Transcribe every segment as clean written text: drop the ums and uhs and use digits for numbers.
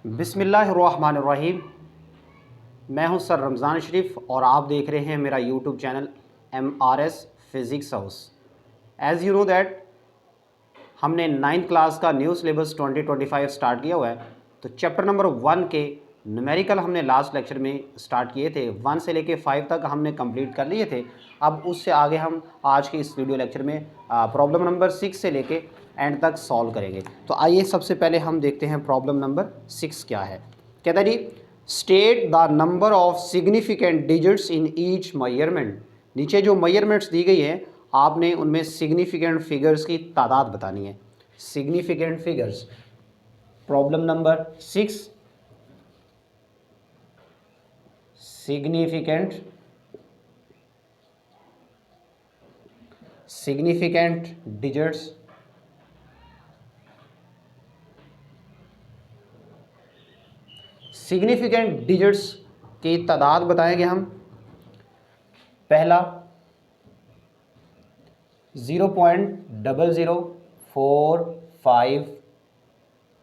बिस्मिल्लाहिर्रहमानिर्रहीम। मैं हूं सर रमज़ान शरीफ और आप देख रहे हैं मेरा YouTube channel MRS physics house. As you know that हमने 9th क्लास का न्यू सिलेबस 2025 स्टार्ट किया हुआ है। तो चैप्टर नंबर 1 के न्यूमेरिकल हमने लास्ट लेक्चर में स्टार्ट किए थे, 1 से लेके 5 तक हमने कंप्लीट कर लिए थे। अब उससे आगे हम आज के इस वीडियो लेक्चर में प्रॉब्लम नंबर 6 से लेके एंड तक सॉल्व करेंगे। तो आइए सबसे पहले हम देखते हैं प्रॉब्लम नंबर 6 क्या है। कहता है जी, state the number of significant digits in each measurement. नीचे जो मेजरमेंट्स दी गई है आपने उनमें सिग्निफिकेंट फिगर्स की तादाद बतानी है। Significant figures, problem number 6, significant digits significant digits की तादाद बताएंगे हम। पहला 0.0045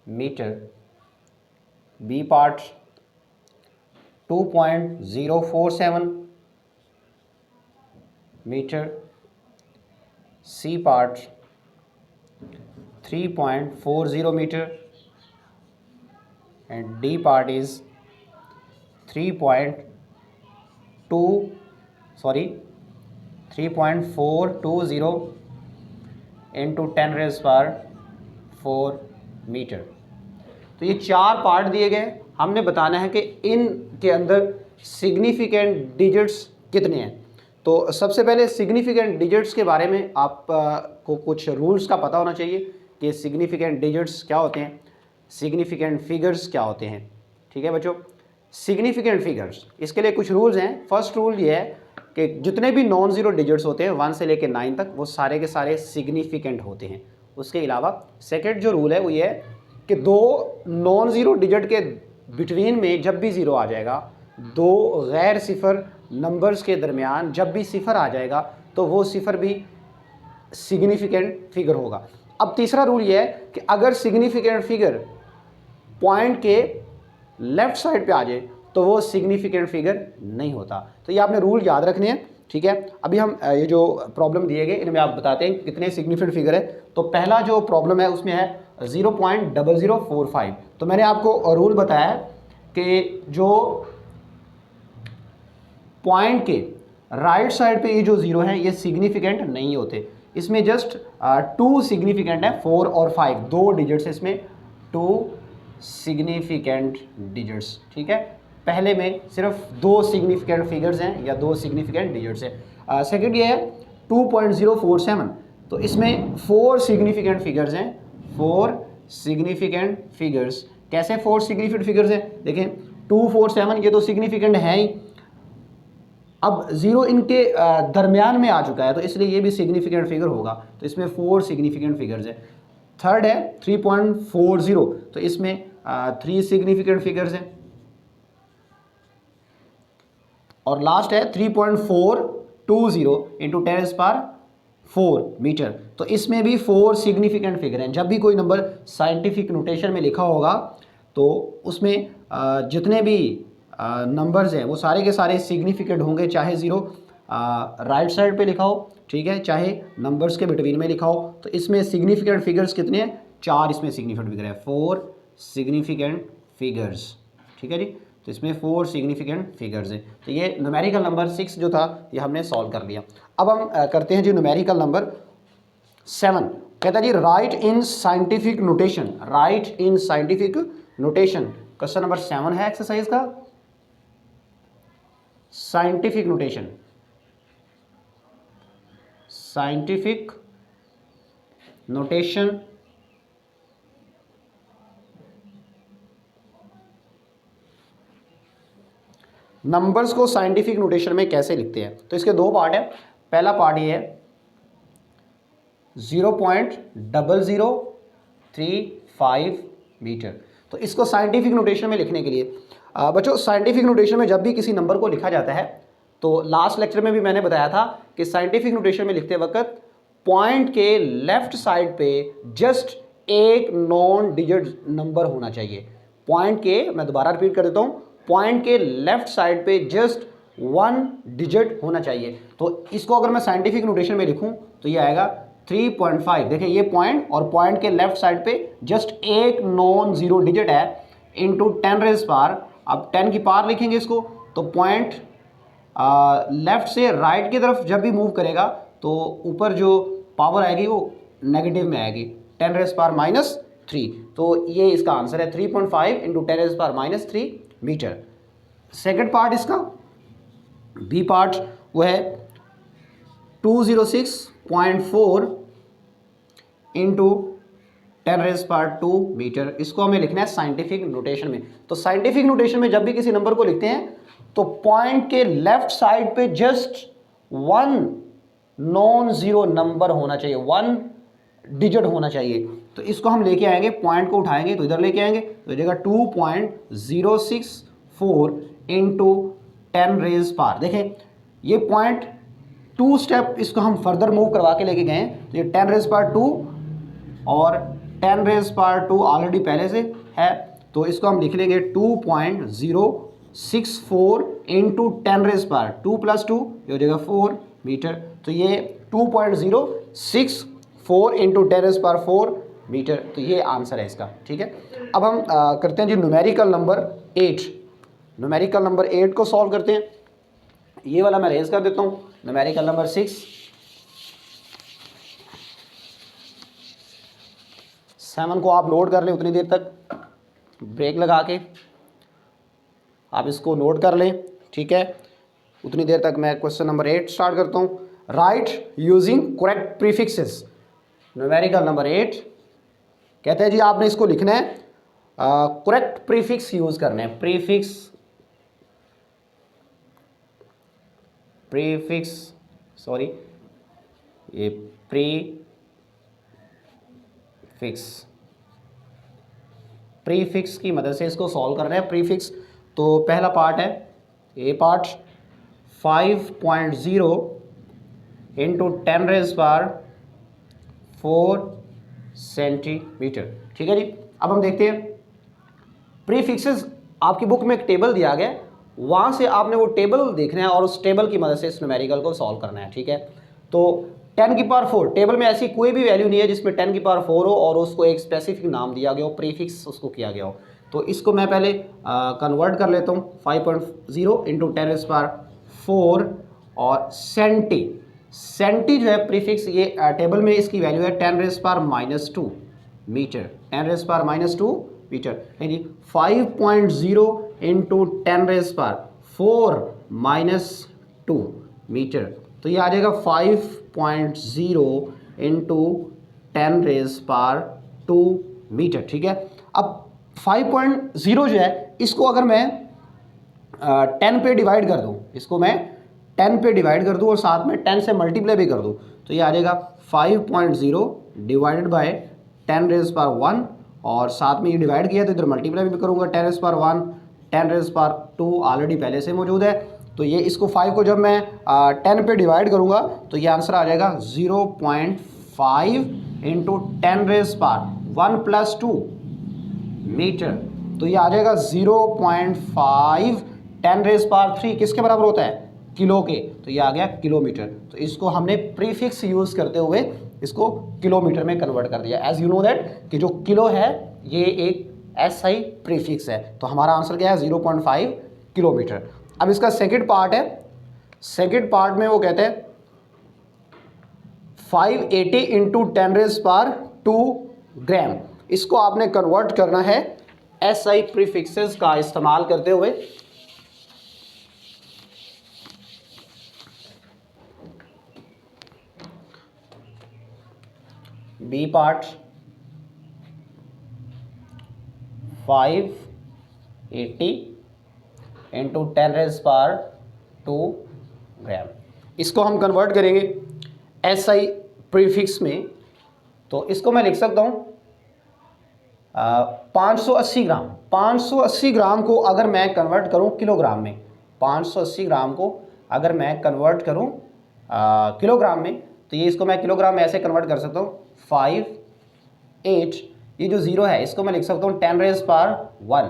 metre, B part 2.047 metre, C part 3.40 metre and D part is 3.420 into 10 raised power 4 metre. तो ये 4 पार्ट दिए गए, हमने बताना है कि इनके अंदर सिग्निफिकेंट डिजिट्स कितने हैं। तो सबसे पहले सिग्निफिकेंट डिजिट्स के बारे में आपको कुछ रूल्स का पता होना चाहिए कि सिग्निफिकेंट डिजिट्स क्या होते हैं, सिग्निफिकेंट फिगर्स क्या होते हैं। ठीक है बच्चों, सिग्निफिकेंट फिगर्स, इसके लिए कुछ रूल्स हैं। फर्स्ट रूल ये है कि जितने भी नॉन ज़ीरो डिजिट्स होते हैं 1 से लेकर 9 तक, वो सारे के सारे सिग्निफिकेंट होते हैं। उसके अलावा सेकंड जो रूल है वो ये है कि दो नॉन ज़ीरो डिजिट के बिटवीन में जब भी ज़ीरो आ जाएगा, दो गैर सिफर नंबर्स के दरमियान जब भी सिफर आ जाएगा तो वो सिफर भी सिग्निफिकेंट फिगर होगा। अब तीसरा रूल ये है कि अगर सिग्निफिकेंट फिगर पॉइंट के लेफ्ट साइड पे आ जाए तो वो सिग्निफिकेंट फिगर नहीं होता। तो ये आपने रूल याद रखने हैं। ठीक है, अभी हम ये जो प्रॉब्लम दिए गए इनमें आप बताते हैं कितने सिग्निफिकेंट फिगर है। तो पहला जो प्रॉब्लम है उसमें है 0.0045। तो मैंने आपको रूल बताया कि जो पॉइंट के राइट साइड पे ये जो जीरो है ये सिग्निफिकेंट नहीं होते। इसमें जस्ट 2 सिग्निफिकेंट है, 4 और 5, 2 डिजिट्स इसमें, 2 सिग्निफिकेंट डिजिट्स। ठीक है, पहले में सिर्फ 2 सिग्निफिकेंट फिगर्स हैं या 2 सिग्निफिकेंट डिजिट्स हैं। सेकंड ये है 2.047, तो इसमें 4 सिग्निफिकेंट फिगर्स हैं, 4 सिग्निफिकेंट फिगर्स। कैसे 4 सिग्निफिकेंट फिगर्स हैं, देखें 247 ये तो सिग्निफिकेंट है ही, अब जीरो इनके दरमियान में आ चुका है तो इसलिए ये भी सिग्निफिकेंट फिगर होगा। तो इसमें 4 सिग्निफिकेंट फिगर्स है। थर्ड है 3.40, तो इसमें 3 सिग्निफिकेंट फिगर्स हैं। और लास्ट है 3.420 इंटू 10 पावर 4 मीटर, तो इसमें भी 4 सिग्निफिकेंट फिगर हैं। जब भी कोई नंबर साइंटिफिक नोटेशन में लिखा होगा तो उसमें जितने भी नंबर्स हैं वो सारे के सारे सिग्निफिकेंट होंगे, चाहे ज़ीरो राइट साइड पे लिखा हो, ठीक है, चाहे नंबर्स के बिटवीन में लिखा हो। तो इसमें सिग्निफिकेंट फिगर्स कितने हैं, 4 इसमें सिग्निफिकेंट फिगर है, 4 सिग्निफिकेंट फिगर्स। ठीक है जी, तो इसमें 4 सिग्निफिकेंट फिगर्स है। तो ये न्यूमेरिकल नंबर 6 जो था ये हमने सॉल्व कर लिया। अब हम करते हैं जी न्यूमेरिकल नंबर 7। कहता है जी write in scientific notation, write in scientific notation. Question number 7 है एक्सरसाइज का, scientific notation, scientific notation numbers को साइंटिफिक नोटेशन में कैसे लिखते हैं। तो इसके 2 पार्ट है। पहला पार्ट ये है 0.0035 मीटर। तो इसको साइंटिफिक नोटेशन में लिखने के लिए बच्चों, साइंटिफिक नोटेशन में जब भी किसी नंबर को लिखा जाता है तो लास्ट लेक्चर में भी मैंने बताया था कि साइंटिफिक नोटेशन में लिखते वक्त पॉइंट के लेफ्ट साइड पे जस्ट एक नॉन डिजिट नंबर होना चाहिए। पॉइंट के, मैं दोबारा रिपीट कर देता हूँ, पॉइंट के लेफ्ट साइड पे जस्ट 1 डिजिट होना चाहिए। तो इसको अगर मैं साइंटिफिक नोटेशन में लिखूं तो ये आएगा 3.5। देखिए ये पॉइंट और पॉइंट के लेफ्ट साइड पे जस्ट एक नॉन जीरो डिजिट है इंटू 10 रेज पावर। अब 10 की पावर लिखेंगे इसको, तो पॉइंट लेफ्ट से राइट की तरफ जब भी मूव करेगा तो ऊपर जो पावर आएगी वो नेगेटिव में आएगी, 10 रेज पावर -3। तो ये इसका आंसर है 3.5 into 10 raise power -3 metre. Second part इसका बी पार्ट वो है 206.4 इंटू 10 रेज पावर 2 मीटर। इसको हमें लिखना है साइंटिफिक नोटेशन में। तो साइंटिफिक नोटेशन में जब भी किसी नंबर को लिखते हैं तो पॉइंट के लेफ्ट साइड पे जस्ट 1 नॉन जीरो नंबर होना चाहिए, 1 डिजिट होना चाहिए। तो इसको हम लेके आएंगे, पॉइंट को उठाएंगे तो इधर लेके आएंगे, तो जगह 2.064 इंटू 10 रेज पावर। देखें ये पॉइंट 2 स्टेप इसको हम फर्दर मूव करवा के लेके गए, तो ये 10 रेज पावर 2 और 10 रेज पावर 2 ऑलरेडी पहले से है, तो इसको हम लिख लेंगे 2.064 इंटू 10 रेज पावर 2 + 2 ये हो जाएगा 4 मीटर। तो ये 2.064 इंटू 10 रेज पावर 4 मीटर, तो ये आंसर है इसका। ठीक है, अब हम करते हैं जी न्यूमेरिकल नंबर 8। न्यूमेरिकल नंबर 8 को सॉल्व करते हैं। ये वाला मैं रेज कर देता हूँ, न्यूमेरिकल नंबर 6। 7 को आप नोट कर लें उतनी देर तक, ब्रेक लगा के आप इसको नोट कर लें। ठीक है, उतनी देर तक मैं क्वेश्चन नंबर 8 स्टार्ट करता हूँ। Right using correct prefixes. Numerical number 8 कहते हैं जी आपने इसको लिखना है, करेक्ट प्रीफिक्स यूज करने हैं। प्रीफिक्स की मदद से इसको सॉल्व करना है। प्रीफिक्स तो पहला पार्ट है A part 5.0 into 10 raise power 4 centimetre. ठीक है जी, अब हम देखते हैं प्रीफिक्सेस। आपकी बुक में एक टेबल दिया गया, वहाँ से आपने वो टेबल देखना है और उस टेबल की मदद से इस न्यूमेरिकल को सॉल्व करना है। ठीक है, तो 10 की पावर 4 टेबल में ऐसी कोई भी वैल्यू नहीं है जिसमें 10 की पावर 4 हो और उसको एक स्पेसिफिक नाम दिया गया हो, प्रीफिक्स उसको किया गया हो। तो इसको मैं पहले कन्वर्ट कर लेता हूँ, 5.0 इंटू 10 रेज पावर 4 और सेंटी जो है प्रीफिक्स, ये टेबल में इसकी वैल्यू है 10 raise power -2 metre, 10 raise power -2 metre है जी। 5.0 इंटू 10 रेज पावर 4 - 2 मीटर, तो ये आ जाएगा 5.0 इंटू 10 रेज पावर 2 मीटर। ठीक है, अब 5.0 जो है इसको अगर मैं 10 पे डिवाइड कर दूँ, इसको मैं 10 पे डिवाइड कर दूँ और साथ में 10 से मल्टीप्लाई भी कर दूँ, तो ये आ जाएगा 5.0 डिवाइडेड बाय 10 रेज पावर 1 और साथ में ये डिवाइड किया तो इधर मल्टीप्लाई भी करूँगा 10 raise power 1, 10 raise power 2 already पहले से मौजूद है। तो ये इसको 5 को जब मैं 10 पे डिवाइड करूँगा तो ये आंसर आ जाएगा 0.5 इंटू 10 रेज पावर 1 + 2 मीटर, तो ये आ जाएगा 0.5 10 रेज पावर 3 किसके बराबर होता है, किलो के, तो ये आ गया किलोमीटर। तो इसको हमने प्रीफिक्स यूज़ करते हुए इसको किलोमीटर में कन्वर्ट कर दिया। एज यू नो दैट कि जो किलो है ये एक SI प्रीफिक्स है, तो हमारा आंसर क्या है 0.5 किलोमीटर। अब इसका सेकंड पार्ट है, सेकंड पार्ट में वो कहते हैं 580 इंटू 10 रेज पावर 2 ग्राम। इसको आपने कन्वर्ट करना है SI प्रीफिक्सेस का इस्तेमाल करते हुए। B part 580 into 10 raise power 2 gram. इसको हम कन्वर्ट करेंगे SI प्रीफिक्स में, तो इसको मैं लिख सकता हूँ 580 ग्राम। 580 ग्राम को अगर मैं कन्वर्ट करूँ किलोग्राम में, 580 ग्राम को अगर मैं कन्वर्ट करूँ किलोग्राम में, तो ये इसको मैं किलोग्राम में ऐसे कन्वर्ट कर सकता हूँ 5 8, ये जो 0 है इसको मैं लिख सकता हूँ 10 रेज पावर 1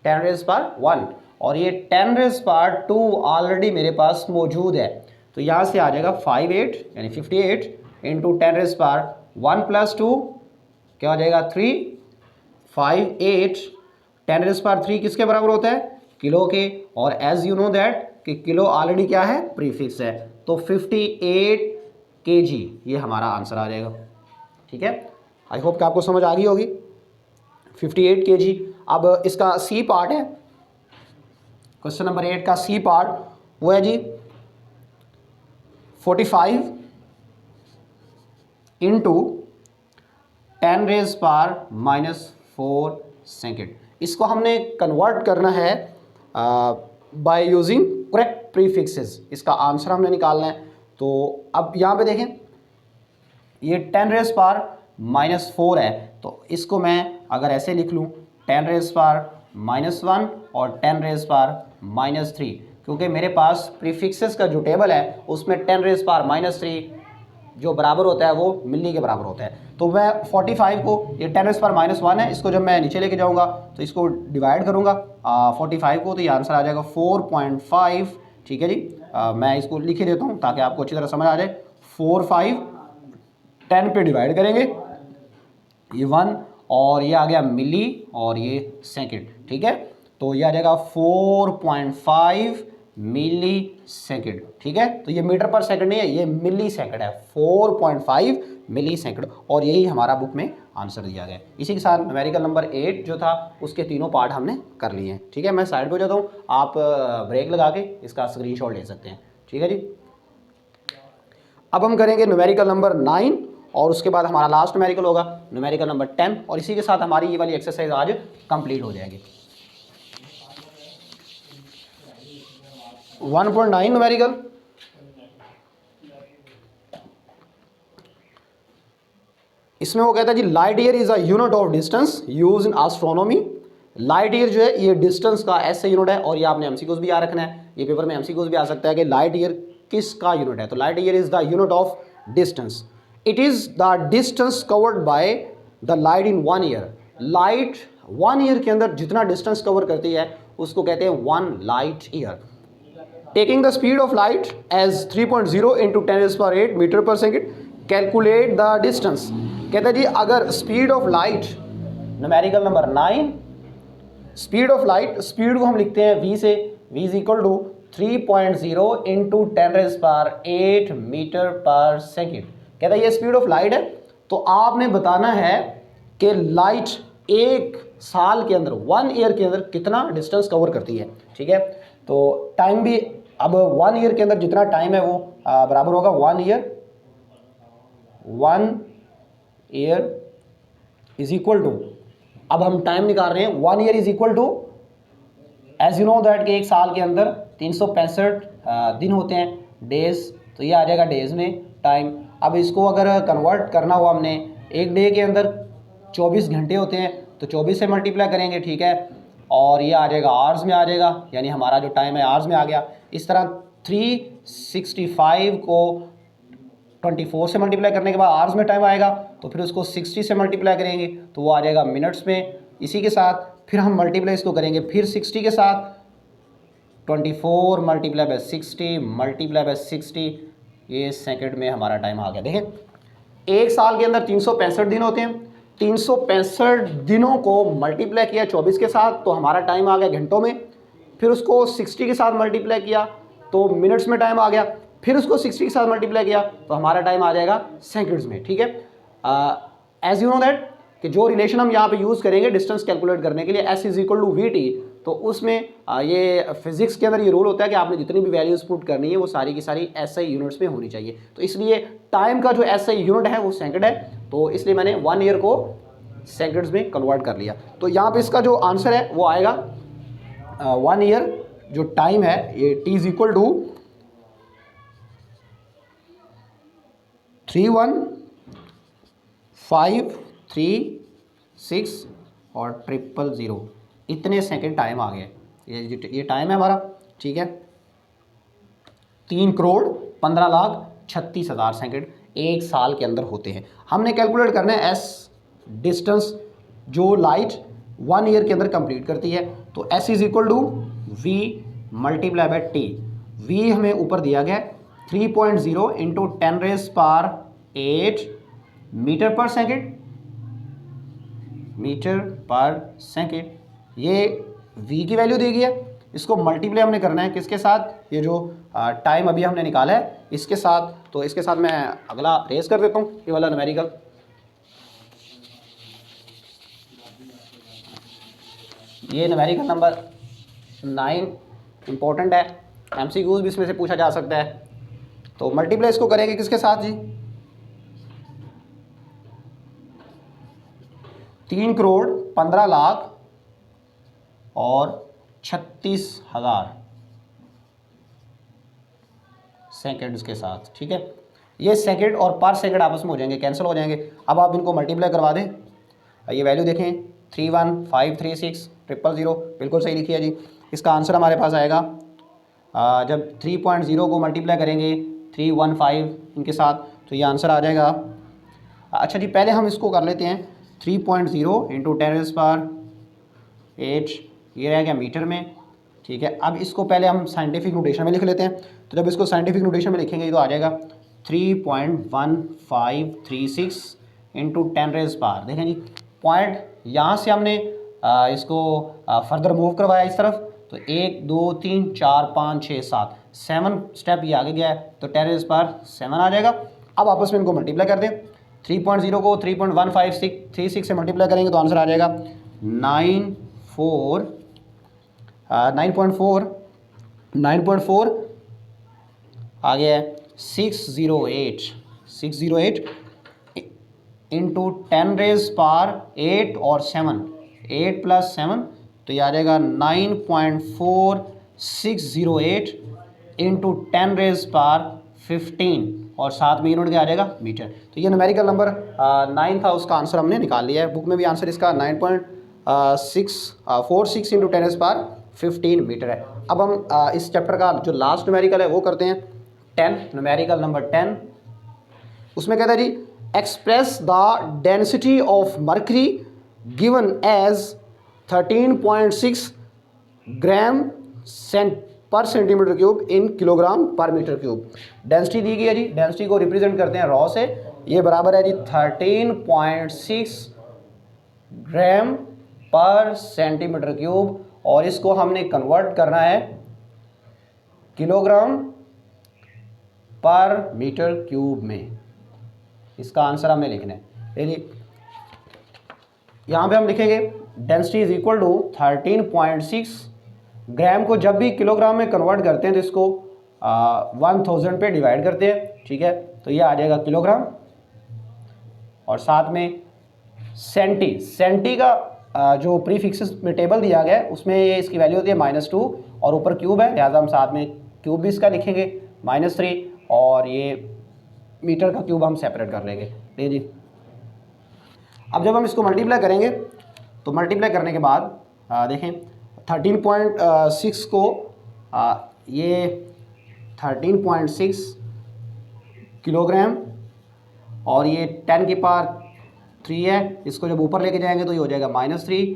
10 रेज़ पावर 1 और ये 10 रेज़ पावर 2 ऑलरेडी मेरे पास मौजूद है। तो यहाँ से आ जाएगा 58 यानी 58 इंटू 10 रेज़ पावर 1 प्लस 2 क्या हो जाएगा 3 58 10 रेज़ पावर 3 किसके बराबर होता है किलो के, और एज यू नो दैट कि किलो ऑलरेडी क्या है प्रीफिक्स है, तो 58 kg ये हमारा आंसर आ जाएगा। ठीक है, आई होप कि आपको समझ आ गई होगी 58 kg। अब इसका सी पार्ट है, क्वेश्चन नंबर 8 का सी पार्ट वो है जी 45 इंटू 10 रेज़ पावर -4 सेकेंड। इसको हमने कन्वर्ट करना है बाय यूजिंग करेक्ट प्रीफिक्सेस, इसका आंसर हमने निकालना है। तो अब यहाँ पे देखें ये 10 रेज़ पावर -4 है, तो इसको मैं अगर ऐसे लिख लूँ 10 रेज़ पावर -1 और 10 रेज़ पावर -3, क्योंकि मेरे पास प्रीफिक्सेस का जो टेबल है उसमें 10 रेज़ पावर -3 जो बराबर होता है वो मिली के बराबर होता है। तो मैं 45 को, ये 10 रेज़ पावर -1 है, इसको जब मैं नीचे लेके जाऊंगा तो इसको डिवाइड करूंगा 45 को, तो ये आंसर आ जाएगा 4.5। ठीक है जी, मैं इसको लिख ही देता हूँ ताकि आपको अच्छी तरह समझ आ जाए। 4 5 10 पे डिवाइड करेंगे ये 1 और ये आ गया मिली और ये सेकंड। ठीक है, तो ये आ जाएगा 4.5 मिली सेकंड। ठीक है, तो ये मीटर पर सेकंड नहीं है, ये मिली सेकंड है, 4.5 मिली सेकंड, और यही हमारा बुक में आंसर दिया गया है। इसी के साथ न्यूमेरिकल नंबर 8 जो था उसके तीनों पार्ट हमने कर लिए हैं। ठीक है, मैं साइड पे हो जाता हूँ, आप ब्रेक लगा के इसका स्क्रीनशॉट ले सकते हैं। ठीक है जी, अब हम करेंगे न्यूमेरिकल नंबर 9 और उसके बाद हमारा लास्ट न्यूमेरिकल होगा न्यूमेरिकल नंबर 10, और इसी के साथ हमारी ये वाली एक्सरसाइज आज कंप्लीट हो जाएगी। 1.9 न्यूमेरिकल, इसमें वो कहता है जी light year is a unit of distance use in astronomy. Light year जो है ये डिस्टेंस का ऐसे यूनिट है, और ये आपने एमसीक्यूज भी याद रखना है, ये पेपर में एमसीक्यूज भी आ सकता है कि लाइट ईयर किसका यूनिट है। तो light year is the unit of distance, it is the distance covered by the light in 1 year. Light 1 year के अंदर जितना डिस्टेंस कवर करती है उसको कहते हैं 1 light year. Taking the speed of light as 3.0 into 10⁸ metre per second, calculate the distance. कहते हैं जी अगर speed of light, numerical number 9, speed of light, speed को हम लिखते हैं v से, v is equal to 3.0 into 10⁸ metre per second. कहता है ये स्पीड ऑफ लाइट है, तो आपने बताना है कि लाइट एक साल के अंदर 1 ईयर के अंदर कितना डिस्टेंस कवर करती है। ठीक है, तो टाइम भी अब 1 ईयर के अंदर जितना टाइम है वो बराबर होगा 1 ईयर इज इक्वल टू, अब हम टाइम निकाल रहे हैं 1 year is equal to as you know that कि एक साल के अंदर 365 दिन होते हैं, डेज, तो ये आ जाएगा डेज में टाइम। अब इसको अगर कन्वर्ट करना हो हमने, एक डे के अंदर 24 घंटे होते हैं, तो 24 से मल्टीप्लाई करेंगे। ठीक है, और ये आ जाएगा आवर्स में आ जाएगा, यानी हमारा जो टाइम है आवर्स में आ गया। इस तरह 365 को 24 से मल्टीप्लाई करने के बाद आवर्स में टाइम आएगा, तो फिर उसको 60 से मल्टीप्लाई करेंगे तो वो आ जाएगा मिनट्स में। इसी के साथ फिर हम मल्टीप्लाई इसको करेंगे फिर 60 के साथ, 24 मल्टीप्लाई बाय 60 मल्टीप्लाई बाय 60, ये सेकंड में हमारा टाइम आ गया। देखें एक साल के अंदर 365 दिन होते हैं, 365 दिनों को मल्टीप्लाई किया 24 के साथ तो हमारा टाइम आ गया घंटों में, फिर उसको 60 के साथ मल्टीप्लाई किया तो मिनट्स में टाइम आ गया, फिर उसको 60 के साथ मल्टीप्लाई किया तो हमारा टाइम आ जाएगा सेकंड्स में। ठीक है, एज यू नो दैट कि जो रिलेशन हम यहाँ पे यूज़ करेंगे डिस्टेंस कैलकुलेट करने के लिए S is equal to VT, तो उसमें ये फिजिक्स के अंदर ये रूल होता है कि आपने जितनी भी वैल्यूज पुट करनी है वो सारी की सारी SI यूनिट्स में होनी चाहिए। तो इसलिए टाइम का जो SI यूनिट है वो सेकंड है, तो इसलिए मैंने 1 ईयर को सेकंड्स में कन्वर्ट कर लिया। तो यहाँ पे इसका जो आंसर है वो आएगा 1 ईयर जो टाइम है ये T इज इक्वल टू 31536 और 000 इतने सेकंड टाइम आ गए। ये टाइम है हमारा। ठीक है, 3,15,36,000 सेकंड एक साल के अंदर होते हैं। हमने कैलकुलेट करना है S डिस्टेंस जो लाइट 1 ईयर के अंदर कंप्लीट करती है। तो S is equal to V multiply by T। V हमें ऊपर दिया गया 3.0 into 10⁸ metre per second, metre per second. ये V की वैल्यू दी गई है, इसको मल्टीप्लाई हमने करना है किसके साथ, ये जो टाइम अभी हमने निकाला है इसके साथ। तो इसके साथ मैं अगला रेस कर देता हूँ, ये वाला न्यूमेरिकल। ये न्यूमेरिकल नंबर 9 इंपॉर्टेंट है, MCQs भी इसमें से पूछा जा सकता है। तो मल्टीप्लाई इसको करेंगे किसके साथ जी, 3,15,00,000 और 36,000 सेकेंड्स के साथ, ठीक है। ये सेकेंड और पर सेकेंड आपस में हो जाएंगे, कैंसिल हो जाएंगे। अब आप इनको मल्टीप्लाई करवा दें, ये वैल्यू देखें 31536,000, बिल्कुल सही लिखी है जी। इसका आंसर हमारे पास आएगा जब 3.0 को मल्टीप्लाई करेंगे 315 इनके साथ, तो ये आंसर आ जाएगा। अच्छा जी, पहले हम इसको कर लेते हैं 3.0 इंटू 10⁸, ये रह गया मीटर में, ठीक है। अब इसको पहले हम साइंटिफिक नोटेशन में लिख लेते हैं। तो जब इसको साइंटिफिक नोटेशन में लिखेंगे तो आ जाएगा 3.1536 इंटू 10⁻। देखें जी, पॉइंट यहाँ से हमने इसको फर्दर मूव करवाया इस तरफ, तो 1 2 3 4 5 6 7 7 स्टेप ये आगे गया है, तो 10⁻7 आ जाएगा। अब आपस में इनको मल्टीप्लाई कर दें, 3.0 को 3.1536 से मल्टीप्लाई करेंगे तो आंसर आ जाएगा 9.4 आ गया है 608 इंटू 10⁻8 और 7, 8 + 7, तो ये आ जाएगा 9.4608 इंटू 10⁻15 और साथ में यूनिट क्या आ जाएगा, मीटर। तो ये न्यूमेरिकल नंबर 9 था, उसका आंसर हमने निकाल लिया है। बुक में भी आंसर इसका 9.646 इंटू 10⁻15 मीटर है। अब हम इस चैप्टर का जो लास्ट न्यूमेरिकल है वो करते हैं 10, न्यूमेरिकल नंबर 10। उसमें कहता है जी, express the density of mercury given as 13.6 gram per centimetre cube in kilogram per metre cube. Density दी गई है जी, डेंसिटी को रिप्रेजेंट करते हैं रॉ से, ये बराबर है जी 13.6 ग्राम पर सेंटीमीटर क्यूब, और इसको हमने कन्वर्ट करना है किलोग्राम पर मीटर क्यूब में। इसका आंसर हमें लिखना है। देखिए यहाँ पे हम लिखेंगे डेंसिटी इज इक्वल टू 13.6 ग्राम को जब भी किलोग्राम में कन्वर्ट करते हैं तो इसको 1000 पे डिवाइड करते हैं, ठीक है। तो ये आ जाएगा किलोग्राम, और साथ में सेंटी का जो प्रीफिक्सेस में टेबल दिया गया है उसमें ये इसकी वैल्यू होती है -2 और ऊपर क्यूब है, लिहाजा हम साथ में क्यूब भी इसका लिखेंगे -3, और ये मीटर का क्यूब हम सेपरेट कर लेंगे। ठीक जी। अब जब हम इसको मल्टीप्लाई करेंगे तो मल्टीप्लाई करने के बाद देखें 13.6 को ये 13.6 किलोग्राम और ये 10⁻3 है, इसको जब ऊपर लेके जाएंगे तो ये हो जाएगा -3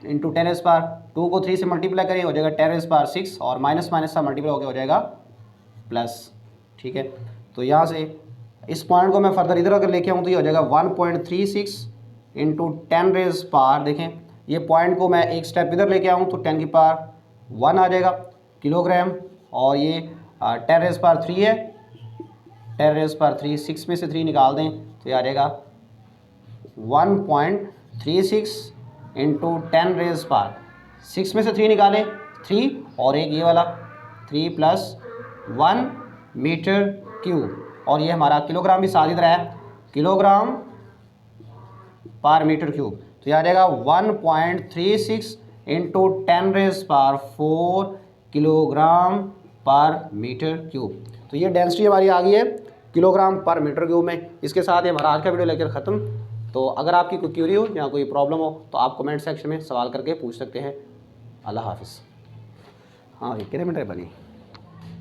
इंटू 10⁻2 को 3 से मल्टीप्लाई करें हो जाएगा 10⁻6 और माइनस सा मल्टीप्लाई होकर हो जाएगा प्लस, ठीक है। तो यहाँ से इस पॉइंट को मैं फर्दर इधर अगर लेके आऊँ तो ये हो जाएगा 1.36 इंटू 10⁻, देखें ये पॉइंट को मैं एक स्टेप इधर लेके आऊँ तो 10⁻1 आ जाएगा किलोग्राम, और ये 10⁻3 है, 10⁻3 6 में से 3 निकाल दें तो ये आ जाएगा 1.36 इंटू 10⁻, 6 में से 3 निकालें 3 और एक ये वाला 3 + 1 मीटर क्यूब, और ये हमारा किलोग्राम भी साथ ही तरह है, किलोग्राम पर मीटर क्यूब। तो ये आ जाएगा 1.36 into 10⁻4 kilogram per metre cube. तो ये डेंसिटी हमारी आ गई है किलोग्राम पर मीटर क्यूब में। इसके साथ ही हमारा आज का वीडियो लेक्चर ख़त्म। तो अगर आपकी कोई क्यूरी हो या कोई प्रॉब्लम हो तो आप कमेंट सेक्शन में सवाल करके पूछ सकते हैं। अल्लाह हाफिज़। हाँ, कितने मिनट है बनी।